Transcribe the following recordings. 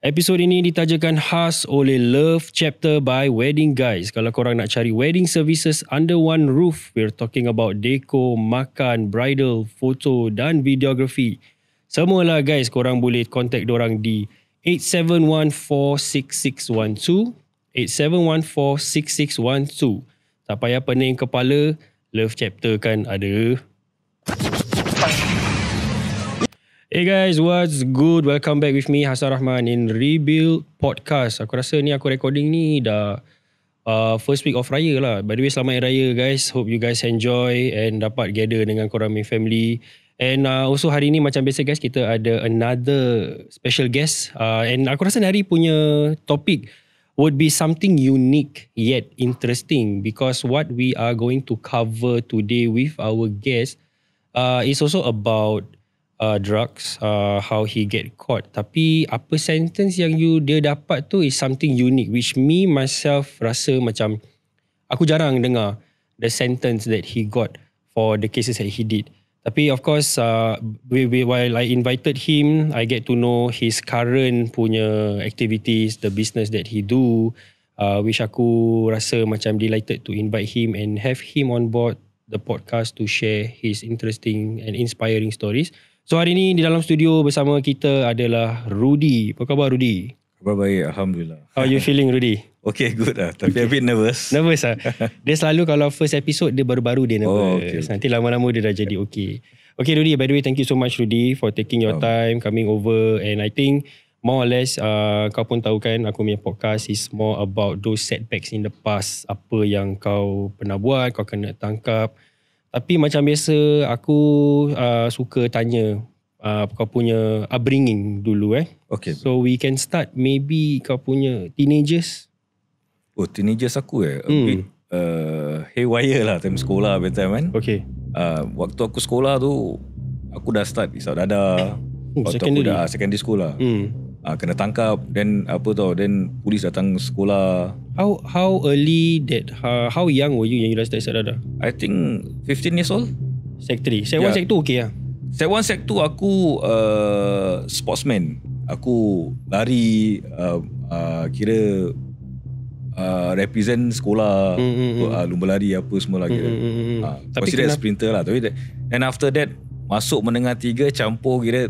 Episod ini ditajakan khas oleh Love Chapter by Wedding Guys. Kalau korang nak cari wedding services under one roof, we're talking about deco, makan, bridal, foto dan videography. Semualah guys, korang boleh contact dorang di 87146612, 87146612. Tak payah pening kepala, Love Chapter kan ada. Hey guys, what's good? Welcome back with me, Hassan Rahman in Rebuild Podcast. Aku rasa ni aku recording ni dah first week of Raya lah. By the way, selamat Hari Raya guys. Hope you guys enjoy and dapat gather dengan korang punya family. And also hari ni macam biasa guys, kita ada another special guest. And aku rasa hari punya topik would be something unique yet interesting, because what we are going to cover today with our guest is also about drugs, how he get caught. Tapi apa sentence yang dia dapat tu is something unique, which me myself rasa macam aku jarang dengar the sentence that he got for the cases that he did. Tapi of course while I invited him, I get to know his current punya activities, the business that he do, which aku rasa macam delighted to invite him and have him on board the podcast to share his interesting and inspiring stories. So hari ni di dalam studio bersama kita adalah Rudy. Apa khabar Rudy? Khabar baik, Alhamdulillah. How are you feeling Rudy? Okay, good lah. Tapi a bit nervous. Nervous lah? Dia selalu kalau first episode dia baru-baru dia nervous. Okay. Nanti lama-lama dia dah jadi okay. Okay Rudy, by the way, thank you so much Rudy for taking your time coming over. And I think more or less kau pun tahu kan, aku punya podcast is more about those setbacks in the past. Apa yang kau pernah buat, kau kena tangkap. Tapi macam biasa, aku suka tanya kau punya upbringing dulu Okay. So we can start maybe kau punya teenagers. Oh, teenagers aku a bit haywire lah time sekolah by time kan. Okay. Waktu aku sekolah tu, aku dah start isap dada. Waktu secondary. aku dah secondary school lah. Kena tangkap, then polis datang sekolah. How early that how young were you yang you dah start isap dada? I think 15 years old. Sec 3. Sec 1, Sec 2 okay lah. Sec 1, Sec 2 aku sportsman. Aku lari, kira represent sekolah, lumba lari apa semua lagi. Consider sprinter lah. Tapi then after that, masuk menengah 3, campur kira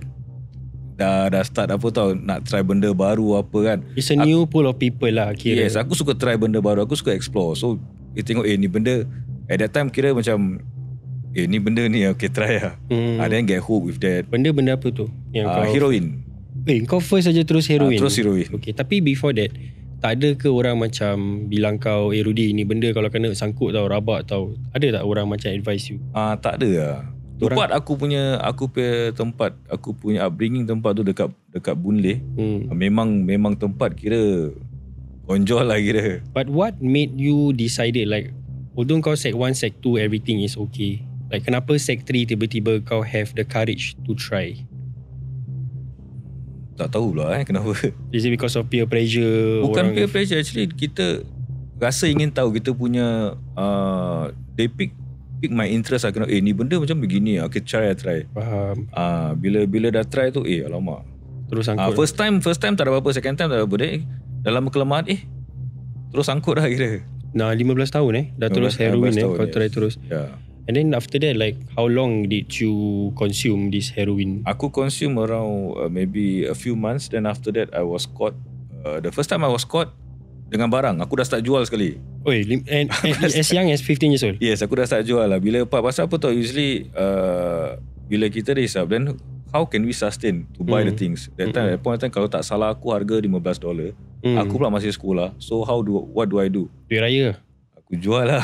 dah start nak try benda baru apa kan. It's a new pool of people lah kira. Yes, aku suka try benda baru, aku suka explore. So kita tengok ni benda, at that time kira macam ni benda ni okay, try lah. Then get hooked with that. Benda-benda apa tu yang kau heroin. Kau first saja terus heroin? Terus heroin. Okay, tapi before that, tak ada ke orang macam bilang kau, Rudy, ni benda kalau kena sangkut tau, rabak tau. Ada tak orang macam advise you? Tak ada lah. Tempat aku punya tempat, aku punya upbringing tempat tu dekat Boon Lay. Memang tempat kira konjol lah kira. But what made you decided like, although kau Sec 1, Sec 2 everything is okay, like kenapa Sec 3 tiba-tiba kau have the courage to try? Tak tahulah kenapa. Is it because of peer pressure? Bukan peer pressure, actually kita rasa ingin tahu, kita punya they pick my interest lah. Ni benda macam begini lah, okay, try. Faham. Bila dah try tu, alamak, terus sangkut. First time tak ada apa-apa, second time tak ada apa-apa. Dalam kelemahan terus sangkut dah kira. Nah, 15 tahun dah terus heroin kau try terus. Yeah. And then after that, like how long did you consume this heroin? Aku consume around maybe a few months. Then after that I was caught. The first time I was caught dengan barang, aku dah start jual sekali. And as young as 15 years old? Yes, aku dah start jual lah. Bila pasal apa tau, usually bila kita dah hisap, then how can we sustain to buy the things? That point of time, kalau tak salah aku harga $15. Aku pula masih sekolah. So what do I do? Duit raya? Aku jual lah.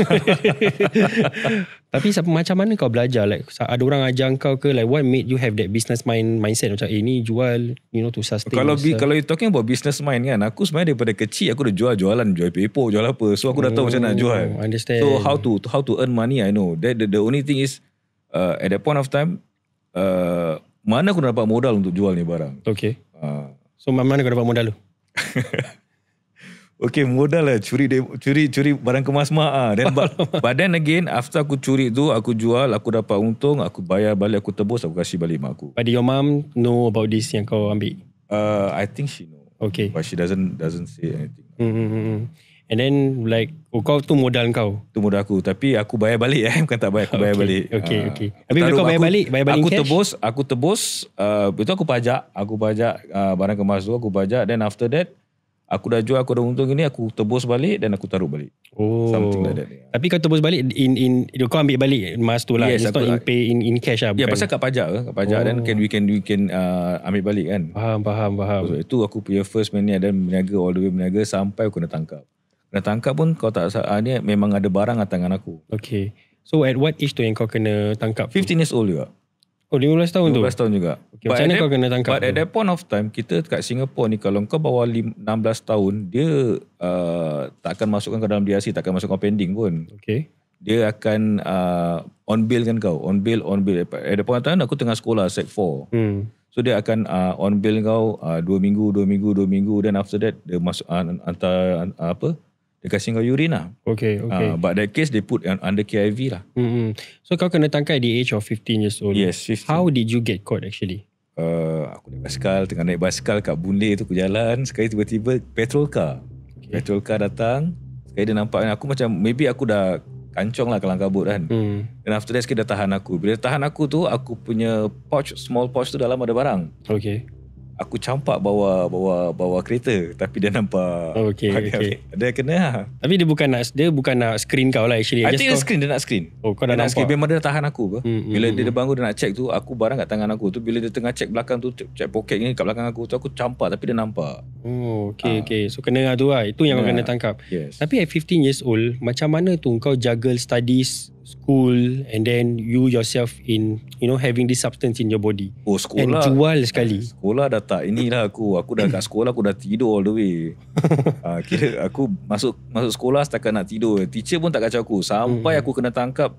Tapi macam mana kau belajar? Like ada orang ajar kau ke? Like what made you have that business mindset macam ni jual, to sustain? Kalau you talking about business mind kan, aku sebenarnya daripada kecil aku dah jual pepok, jual apa. So aku dah tahu macam nak jual. Understand. So how to earn money, I know. That the only thing is at that point of time, mana aku dapat modal untuk jual ni barang. Okay. So mana kau dapat modal tu? Okay, modal lah curi barang kemas mak. But then again, after aku curi tu, aku jual, aku dapat untung, aku bayar balik, aku tebus, aku kasih balik mak aku. But your mom know about this yang kau ambil? I think she know. Okay. But she doesn't say anything. And then like kau tu modal kau. Tu modal aku. Tapi aku bayar balik bukan tak bayar, aku bayar balik. Okay. Habis bila kau bayar balik in cash? Aku tebus, itu aku pajak barang kemas tu, aku pajak. Then after that, aku dah jual, aku dah untung gini, aku tebus balik dan aku taruh balik. Something like that. Tapi kau tebus balik kau ambil balik emas tu lah. Yes, it's not in cash lah. Ya, pasal kat pajak then we can ambil balik kan. Faham. So, itu aku punya first maniac, dan berniaga all the way berniaga sampai aku kena tangkap. Kena tangkap pun kau tak ni memang ada barang kat tangan aku. Okay. So at what age tu yang kau kena tangkap? 15 years old juga. 15 tahun tu? 15 tahun juga. Okay, macam mana kau kena tangkap? But at that point of time, kita kat Singapore ni, kalau kau bawah 16 tahun, dia tak akan masukkan kau dalam DRC, tak akan masukkan pending pun. Okay. Dia akan on bail kan kau. On bail. At that point of time, aku tengah sekolah, Sec 4. So dia akan on bail kau 2 minggu. Then after that, dia masuk hantar dia kasih kau urine lah. Okay. But that case, they put under KIV lah. So kau kena tangkap di age of 15 years old. Yes, 15. How did you get caught actually? Aku tengah naik basikal kat Boon Lay tu, aku jalan. Sekali tiba-tiba petrol car. Okay. Petrol car datang. Sekali dia nampak aku macam, maybe aku dah kancong lah kelang kabut kan. Dan after that, sekali dia tahan aku. Bila dia tahan aku tu, aku punya small pouch tu dalam ada barang. Okay. Aku campak bawa kereta, tapi dia nampak. Okay. Dia kena lah. Tapi dia bukan nak screen kau lah actually. I think dia nak screen. Kau dah nampak. Memang dia tahan aku. Bila dia bangun dia nak check tu, aku barang kat tangan aku tu. Bila dia tengah check belakang tu, check poket ni kat belakang aku tu, aku campak tapi dia nampak. Okay. So kena lah tu lah. Itu yang kau kena tangkap. Yes. Tapi at 15 years old, macam mana tu kau juggle studies, school, and then you yourself in having this substance in your body? Sekolah. And jual sekali. Sekolah dah tak inilah aku dah kat sekolah, aku dah tidur all the way. Kira aku masuk sekolah setakat nak tidur. Teacher pun tak kacau aku sampai aku kena tangkap.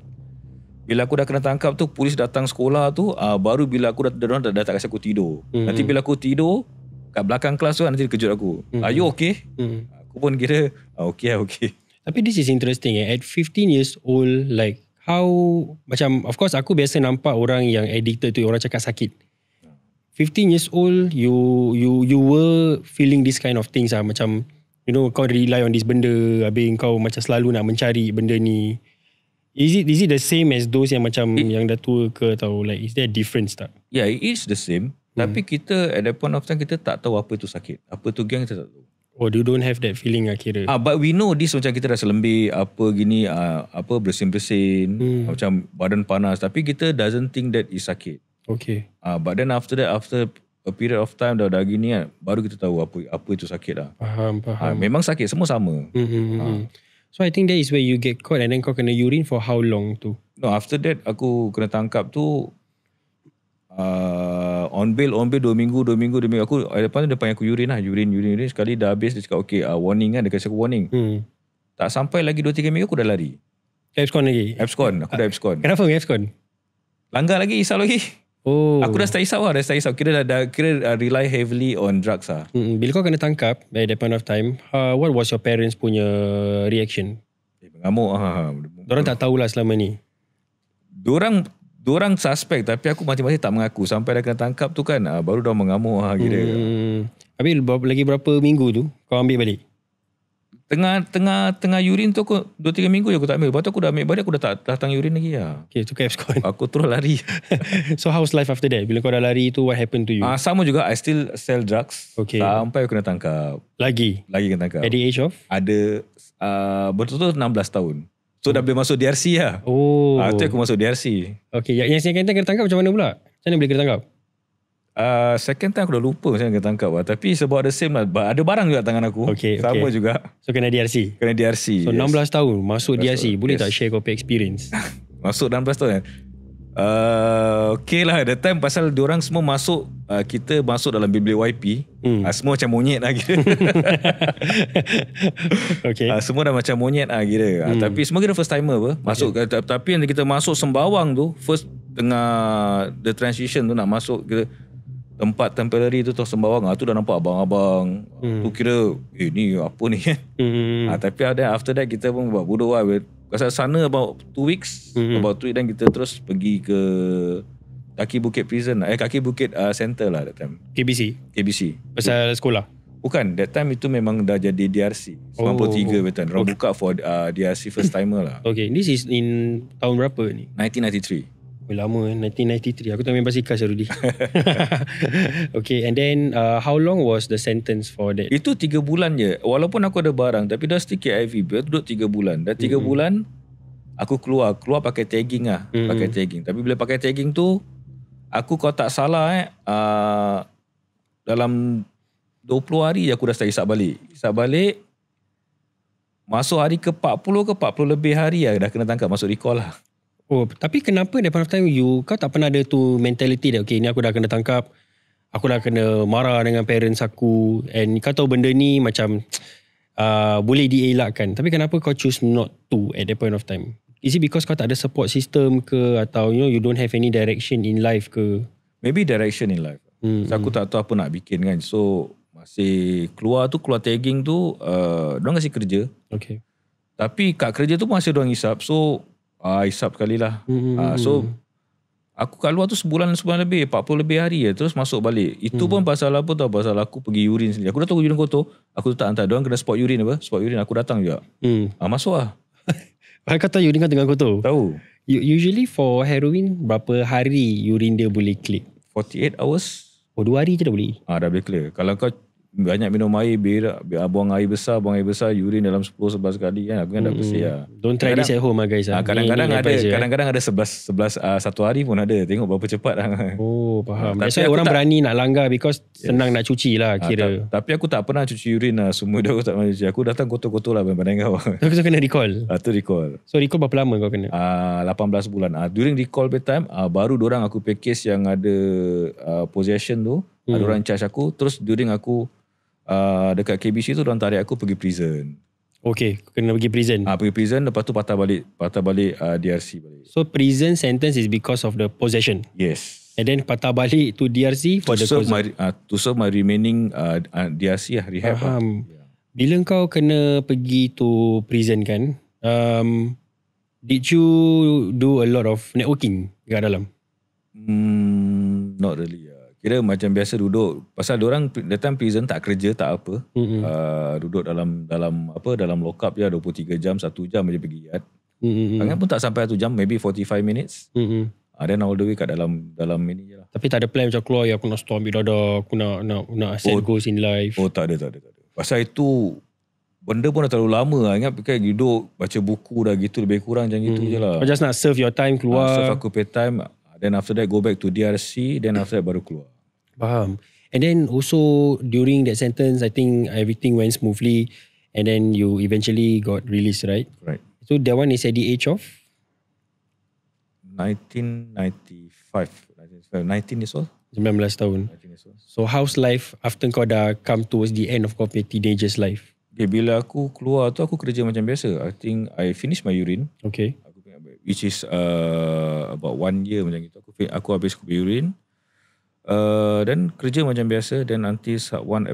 Bila aku dah kena tangkap tu, polis datang sekolah tu, baru bila aku dah tak kasi aku tidur. Nanti bila aku tidur kat belakang kelas tu, nanti dia kejut aku. Are you okay? Aku pun kira okay. Tapi this is interesting. At 15 years old, like how, macam of course aku biasa nampak orang yang addicted tu, orang cakap sakit. 15 years old, you were feeling this kind of things lah. Macam, kau rely on this benda, habis kau macam selalu nak mencari benda ni. Is it the same as those yang macam yang dah tua ke, atau like is there a difference tak? Yeah, it is the same. Tapi kita at that point of time, kita tak tahu apa itu sakit. Apa itu gang, kita tak tahu. You don't have that feeling kira. But we know this, macam kita dah selembir apa gini, bersin-bersin, macam badan panas, tapi kita doesn't think that is sakit. Okay. But then after that, after a period of time dah gini kan, baru kita tahu apa itu sakit lah. Faham. Memang sakit, semua sama. So I think that is where you get caught, and then kau kena urine for how long tu? No, after that aku kena tangkap tu on bail 2 minggu. Aku lepas tu dia panggil aku urine. Sekali dah habis, dia cakap okay, warning kan, dia kasi aku warning. Tak sampai lagi 2-3 minggu aku dah lari. Abscond lagi? Aku dah abscond. Kenapa abscond? Langgar lagi, hisap lagi. Aku dah start hisap lah. Kira rely heavily on drugs lah. Bila kau kena tangkap at that point of time, what was your parents punya reaction? Mengamuk. Diorang tak tahulah selama ni? Diorang suspect, tapi aku masing-masing tak mengaku. Sampai dah kena tangkap tu kan, baru diorang mengamuk kira. Habis lagi berapa minggu tu kau ambil balik? Tengah urine tu aku 2-3 minggu je aku tak ambil. Lepas tu aku dah ambil balik, aku dah tak datang urine lagi lah. Okay, tu abscond. Aku terus lari. So how's life after that? Bila kau dah lari tu, what happened to you? Sama juga, I still sell drugs. Okay. Sampai aku kena tangkap. Lagi kena tangkap. At the age of? Ada betul-betul 16 tahun. So dah boleh masuk DRC lah. Tu aku masuk DRC. Okay, yang second time kena tangkap macam mana pula? Macam mana boleh kena tangkap? Second time aku dah lupa macam mana kena tangkap lah. Tapi sebab the same lah. Ada barang juga tangan aku. Okay. Sama juga. So kena DRC? Kena DRC. So 16 tahun masuk DRC. Boleh tak share kau experience? Masuk 16 tahun kan? Okay lah, that time pasal diorang semua masuk, kita masuk dalam bilik YP. Semua macam monyet lah kira. Okay. Semua dah macam monyet lah kira. Tapi semua kira first timer apa. Masuk, tapi yang kita masuk Sembawang tu, first tengah the transition tu nak masuk kita tempat temporary tu Sembawang, tu dah nampak abang-abang. Tu kira ni apa ni kan. Tapi after that kita pun buat bodoh lah. Pasal sana about 2 weeks. About 2 weeks, dan kita terus pergi ke Kaki Bukit Prison. Kaki Bukit Center lah that time. KBC? KBC. Pasal sekolah? Bukan, that time itu memang dah jadi DRC 93 betul. Orang buka for DRC first timer lah. Okay, this is in tahun berapa ni? 1993. Lama 1993. Aku tak main basikal Sarudi. Okay, and then how long was the sentence for that? Itu 3 bulan je. Walaupun aku ada barang, tapi dah sedikit IV. Aku duduk 3 bulan. Dah 3 bulan, aku keluar pakai tagging lah. Pakai tagging. Tapi bila pakai tagging tu, aku kalau tak salah dalam 20 hari aku dah start hisap balik. Hisap balik, masuk hari ke 40 ke 40 lebih hari dah kena tangkap, masuk recall lah. Oh, tapi kenapa that point of time kau tak pernah ada tu mentality that okay, ni aku dah kena tangkap, aku dah kena marah dengan parents aku, and kau tahu benda ni macam boleh dielakkan, tapi kenapa kau choose not to at that point of time? Is it because kau tak ada support system ke, atau you don't have any direction in life ke? Maybe direction in life. So, aku tak tahu apa nak bikin kan. So masih keluar tagging tu, diorang kasi kerja. Okay. Tapi kat kerja tu masih diorang hisap. So hisap sekali lah. So aku kat luar tu sebulan lebih, 40 lebih hari terus masuk balik. Itu pun pasal apa tau? Pasal aku pergi urin sendiri. Aku dah tahu urin kotor, aku tak hantar. Diorang kena spot urin apa? Spot urin, aku datang juga. Masuk lah. Kau tahu urin kau tengah kotor? Tahu. Usually for heroin, berapa hari urin dia boleh clear? 48 hours. 2 hari je dah boleh? Dah boleh clear. Kalau kau banyak minum air, buang air besar, urin dalam 10-11 kali kan, aku kan dah bersih lah. Don't try this at home lah guys. Kadang-kadang ada 11 satu hari pun ada. Tengok berapa cepat lah. Oh, faham. That's why orang berani nak langgar because senang nak cuci lah kira. Tapi aku tak pernah cuci urin lah. Semua dah aku tak pernah cuci. Aku datang kotor-kotor lah badan kau. So kena recall? Tu recall. So recall berapa lama kau kena? 18 bulan. During recall time, baru dorang aku package yang ada possession tu. Ada orang charge aku. Terus during aku dekat KBC tu, orang tarik aku pergi prison. Okay, kena pergi prison. Pergi prison, lepas tu patah balik DRC balik. So prison sentence is because of the possession? Yes. And then patah balik to DRC for to serve my remaining DRC lah, rehab. Faham. Bila kau kena pergi to prison kan, did you do a lot of networking kat dalam? Not really. Kira macam biasa duduk, pasal diorang datang prison tak kerja tak apa. Duduk dalam lock up je 23 jam, 1 jam je pergi yard. Tangan pun tak sampai 1 jam, maybe 45 minutes. Then all the way kat dalam ini je lah. Tapi tak ada plan macam keluar, aku nak stop ambil dada, aku nak set goals in life. Tak ada. Pasal itu benda pun dah terlalu lama lah. Ingat kan duduk baca buku dah gitu, lebih kurang macam gitu je lah. Kau just nak serve your time keluar. Serve aku pay time. Then after that go back to DRC. Then after that baru keluar. Faham. And then also during that sentence, I think everything went smoothly. And then you eventually got released, right? Right. So that one is at the age of? 1995. 19 years old. 19 tahun. 19 years old. So how's life after kau dah come towards the end of kau teenager's life? Okay, bila aku keluar tu aku kerja macam biasa. I think I finish my urine. Okay. Which is about 1 year macam gitu. Aku habis urine. Dan kerja macam biasa. Then until one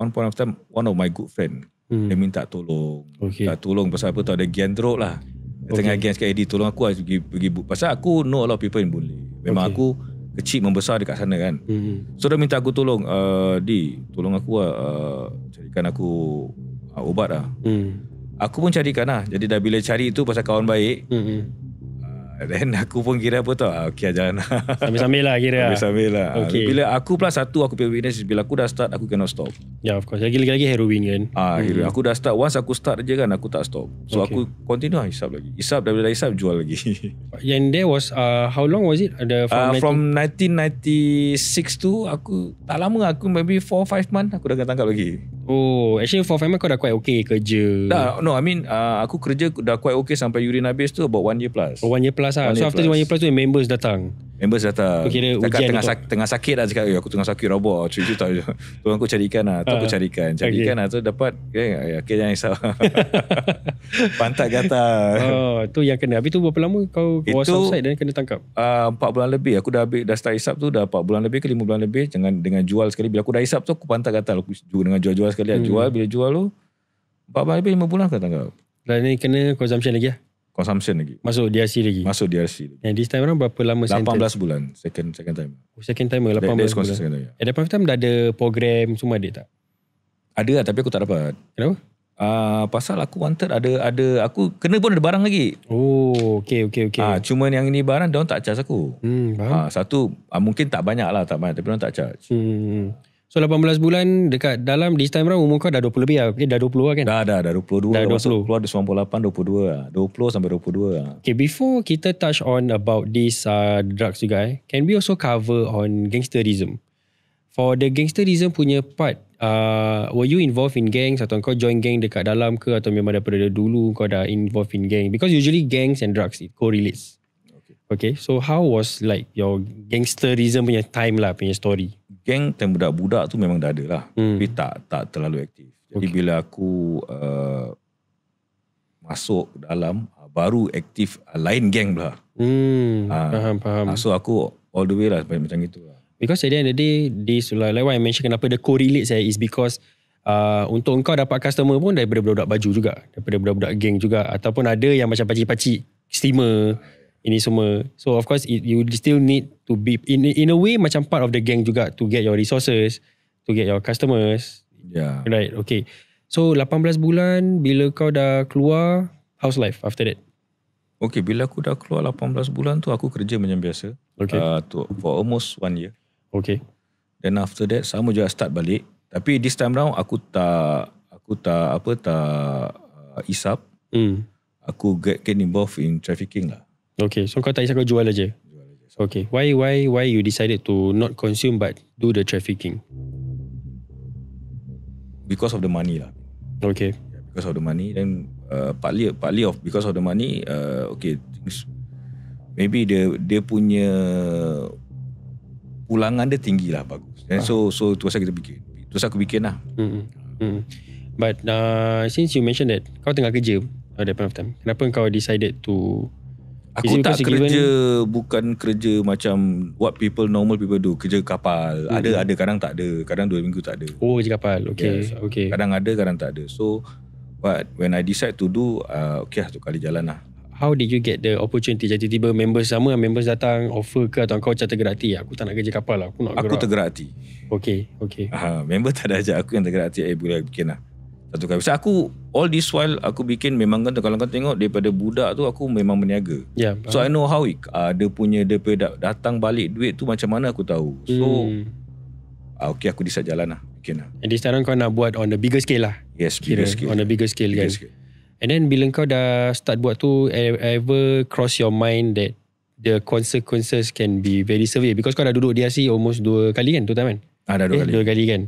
point of time, one of my good friend dia minta tolong. Minta tolong pasal apa tu, ada gang teruk lah. Tengah gang sikit, Eddie tolong aku pergi pasal aku know a lot of people in Boon Lay. Memang aku kecil membesar dekat sana kan. So dia minta aku tolong, Di tolong aku carikan aku ubat lah. Aku pun carikan lah. Jadi dah bila cari tu pasal kawan baik. Then aku pun kira apa tau, okay jalan lah. Sambil-sambil lah kira. Sambil-sambil lah. Okay. Bila aku plus satu, aku punya weakness, bila aku dah start, aku cannot stop. Ya, of course. Lagi-lagi heroin kan. Heroin. Aku dah start, once aku start je kan, aku tak stop. So aku continue lah, hisap lagi. Hisap, dah hisap, jual lagi. And there was, how long was it? From 1996 tu, aku tak lama, aku maybe 4-5 months, aku dah kena tangkap lagi. Oh, actually 4-5 months kau dah quite okay kerja. No, I mean, aku kerja dah quite okay sampai urine habis tu, about 1 year plus. Oh, 1 year plus lah. So after 1 year plus tu, members datang. Kira tengah sakit lah, cakap aku tengah sakit robot, cuci tak. Tolong aku carikan lah. Tu aku carikan lah, tu dapat. Okay, jangan risau. Pantat gatal. Tu yang kena. Habis tu berapa lama kau was outside dan kena tangkap? 4 bulan lebih. Aku dah start hisap tu dah 4 bulan lebih ke 5 bulan lebih. Dengan jual sekali. Bila aku dah hisap tu, aku pantat gatal. Aku dengan jual sekali. Jual, bila jual tu 4 bulan lebih 5 bulan aku tangkap. Dan ni kena consumption lagi lah? consumption lagi. Masuk DRC lagi. Masuk DRC lagi. And this time around berapa lama 18 sentence? bulan second time. Second time 18 That's bulan. second time. At that point of time dah ada program semua ada tak? Ada lah, tapi aku tak dapat. Kenapa? Pasal aku wanted ada aku kena pun ada barang lagi. Oh, okay. Cuma yang ini barang dia orang tak charge aku. Faham. Satu mungkin tak banyak tapi dia orang tak charge. So 18 bulan dekat dalam this time round umur kau dah 20 lebih lah. Dah 20 lah kan? Dah 22. Dah 20. Masuk keluar 98, 22 lah. 20 sampai 22 lah. Okay, before kita touch on about this drugs juga can we also cover on gangsterism? For the gangsterism punya part, were you involved in gangs atau kau join gang dekat dalam ke atau memang daripada dulu kau dah involved in gang? Because usually gangs and drugs it correlates. Okay, so how was like your gangsterism punya time lah, punya story? Gang time budak-budak tu memang dah ada lah. Tapi tak terlalu aktif. Jadi bila aku masuk dalam, baru aktif lain gang pula. Faham. So aku all the way lah macam gitu lah. Because at the end of the day, this like what I mentioned, kenapa the correlates is because untuk engkau dapat customer pun daripada budak-budak baju juga, daripada budak-budak geng juga, ataupun ada yang macam pacik-pacik steamer ini semua. So of course you still need to be in a way macam part of the gang juga to get your resources, to get your customers. Yeah. Right, okay. So 18 bulan bila kau dah keluar, how's life after that? Okay, bila aku dah keluar 18 bulan tu aku kerja macam biasa. Okay. For almost 1 year. Okay. Then after that sama juga start balik. Tapi this time round aku tak isap. Aku get involved in trafficking lah. Okay, so kau tak isap, kau jual aja. Okay, why you decided to not consume but do the trafficking? Because of the money lah. Okay. Because of the money, then partly of because of the money. Okay, maybe dia punya pulangan dia tinggi lah, bagus. And so terus aku fikir lah. But since you mentioned that kau tengah kerja at that point of time, kenapa kau decided to? Aku tak kerja, bukan kerja macam what normal people do, kerja kapal. Ada kadang tak ada, kadang 2 minggu tak ada. Oh, kerja kapal. Okay. Yes. Okay. Kadang ada, kadang tak ada. So but when I decide to do, okay lah, 1 kali jalan lah. How did you get the opportunity? Jadi tiba members datang offer ke atau kau macam tergerak hati? Aku tak nak kerja kapal lah, aku nak gerak. Aku tergerak hati. Okay. Member tak ada ajak, aku yang tergerak hati. Boleh bikin lah 1 kali. Sebab aku all this while aku bikin, memang kan kalau kau tengok daripada budak tu aku memang berniaga. Yeah, so I know how dia punya datang balik duit tu macam mana aku tahu. So okay, aku decide jalan lah, bikin lah. And this time kau nak buat on the bigger scale lah. Yes, bigger scale. On a bigger scale kan. And then bila kau dah start buat tu, ever cross your mind that the consequences can be very severe? Because kau dah duduk DRC almost 2 kali kan, 2 time kan? Dah 2 kali. 2 kali kan.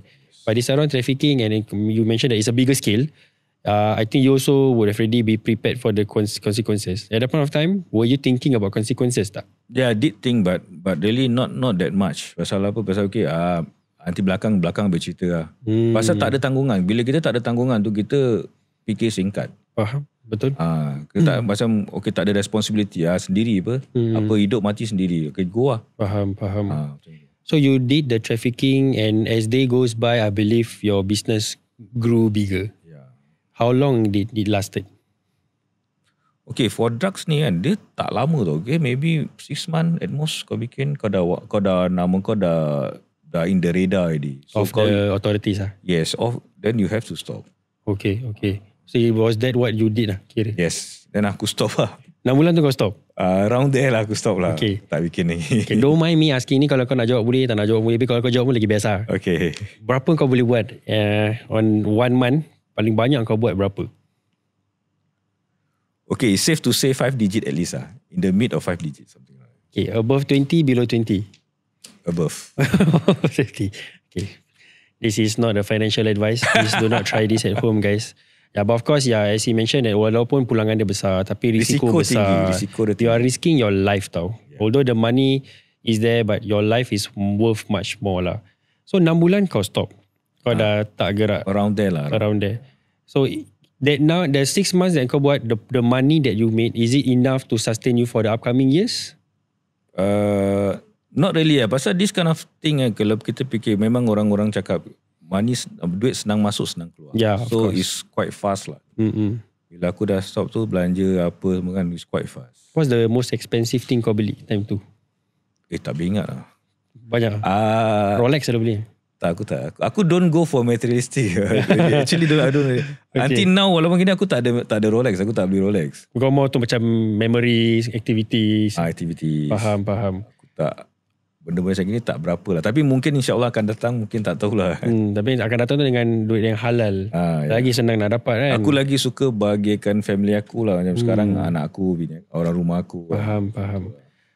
But this around trafficking, and you mentioned that it's a bigger scale. I think you also would have already be prepared for the consequences. At that point of time, were you thinking about consequences tak? Yeah, I did think, but really not that much. Pasal apa? Pasal okay, nanti belakang bercerita lah. Pasal tak ada tanggungan. Bila kita tak ada tanggungan tu, kita fikir singkat. Faham, betul. Kita tak, macam okay, tak ada responsibility sendiri apa. Apa hidup mati sendiri. Okay, go lah. Faham. So you did the trafficking, and as day goes by, I believe your business grew bigger. Yeah. How long did it lasted? Okay, for drugs ni kan, dia tak lama tau. Okay, maybe 6 months at most kau bikin, kau dah nama kau dah in the radar already. So of the authorities lah? Yes, then you have to stop. Okay. So was that what you did lah kira? Yes, then aku stop lah. 6 bulan tu kau stop? Around there lah aku stop lah. Okay. Tak bikin lagi. Okay, don't mind me asking ni, kalau kau nak jawab boleh, tak nak jawab boleh. Tapi kalau kau jawab pun lagi biasa. Okay. Berapa kau boleh buat on 1 month? Paling banyak kau buat berapa? Okay, it's safe to say 5 digit at least lah. In the mid of 5 digit, something like that. Okay, above 20, below 20? Above. Okay. This is not a financial advice. Please do not try this at home, guys. Yeah, but of course, as he mentioned that walaupun pulangan dia besar, tapi risiko besar. Risiko you are risking your life tau. Yeah. Although the money is there, but your life is worth much more lah. So 6 bulan kau stop. Kau dah tak gerak. Around there lah. Around there. So that now the 6 months that kau buat, the money that you made, is it enough to sustain you for the upcoming years? Not really lah. Pasal this kind of thing kalau kita fikir, memang orang-orang cakap duit senang masuk senang keluar. Yeah, so it's quite fast lah. Bila aku dah stop tu, belanja apa semua kan, it's quite fast. What's the most expensive thing kau beli time tu? Tak ingat lah. Banyak. Rolex ada beli? Tak, aku tak. Aku don't go for materialistic. Actually, I don't. Okay. Until now, walaupun gini aku tak ada Rolex. Aku tak beli Rolex. Kau mau tu macam memories, activities. Activities. Faham. Aku tak. Benda-benda macam gini tak berapa lah. Tapi mungkin insyaAllah akan datang. Mungkin tak tahulah. Tapi akan datang tu dengan duit yang halal. Lagi senang nak dapat kan. Aku lagi suka bahagikan family aku lah. Macam sekarang anak aku, orang rumah aku. Faham.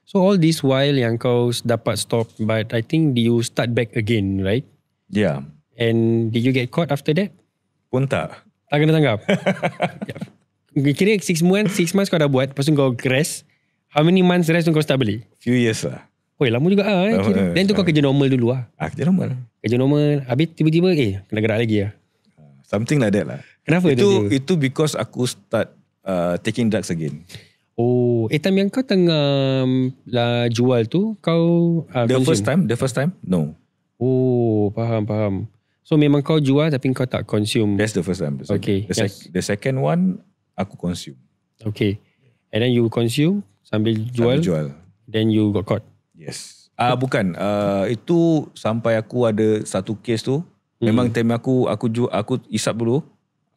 So all this while yang kau dapat stop, but I think you start back again, right? Yeah. And did you get caught after that? Pun tak. Tak kena tangkap? Kira 6 months kau dah buat, lepas tu kau rest. How many months rest tu kau start beli? Few years lah. Lama juga then tu kau kerja normal dulu lah. Kerja normal. Kerja normal, habis tiba-tiba kena gerak lagi lah. Something like that lah. Kenapa Itu because aku start taking drugs again. Time yang kau tengah jual tu, kau The first time? No. Faham. So memang kau jual tapi kau tak consume. That's the first time. Okay. The second one, aku consume. Okay. And then you consume sambil jual. Then you got caught. Yes. Bukan. Itu sampai aku ada satu case tu. Memang time aku isap dulu.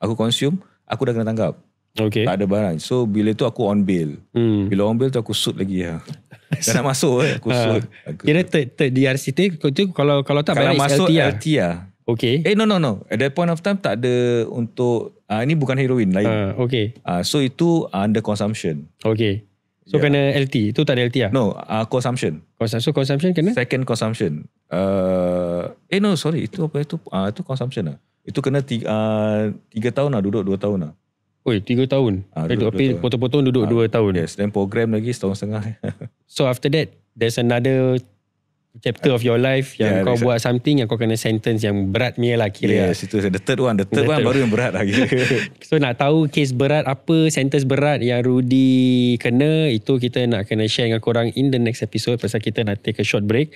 Aku consume. Aku dah kena tangkap. Okay. Tak ada barang. So bila tu aku on bail. Bila on bail tu aku suit lagi lah. Dah nak masuk aku suit. Kira third DRC tu kalau tak kalau masuk LT lah. LT lah. Okay. No. At that point of time tak ada untuk ini bukan heroin lain. Okay. So itu under consumption. Okay. So kena LT. Itu tak ada LT lah? No, consumption. So consumption kena? Second consumption. No, sorry. Itu apa itu? Itu consumption lah. Itu kena 3 tahun lah, duduk 2 tahun lah. 3 tahun? Tapi potong-potong duduk 2 tahun? Yes, then program lagi setahun setengah. So after that, there's another chapter of your life yang kau buat something yang kau kena sentence yang berat ni lah kira. Yes, itu the third one baru yang berat lagi. So nak tahu case berat apa, sentence berat yang Rudy kena, itu kita nak kena share dengan korang in the next episode pasal kita nak take a short break.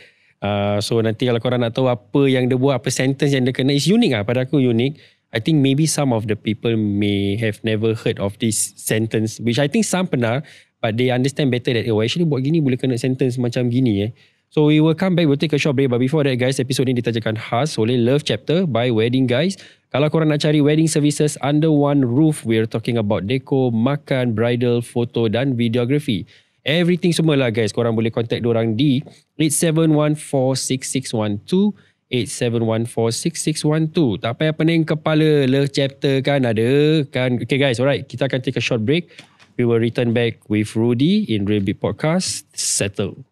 So nanti kalau korang nak tahu apa yang dia buat, apa sentence yang dia kena, is unique lah, pada aku unique. I think maybe some of the people may have never heard of this sentence, which I think some pernah, but they understand better that actually buat gini boleh kena sentence macam gini. So we will come back, we'll take a short break. But before that guys, episode ni ditajakan khas oleh Love Chapter by Wedding Guys. Kalau korang nak cari wedding services under one roof, we're talking about deco, makan, bridal, foto dan videography. Everything semua lah guys. Korang boleh contact diorang di 87146612, 87146612. Tak payah pening kepala, Love Chapter kan ada kan. Okay guys, alright, kita akan take a short break. We will return back with Rudy in Real Big Podcast. Settle.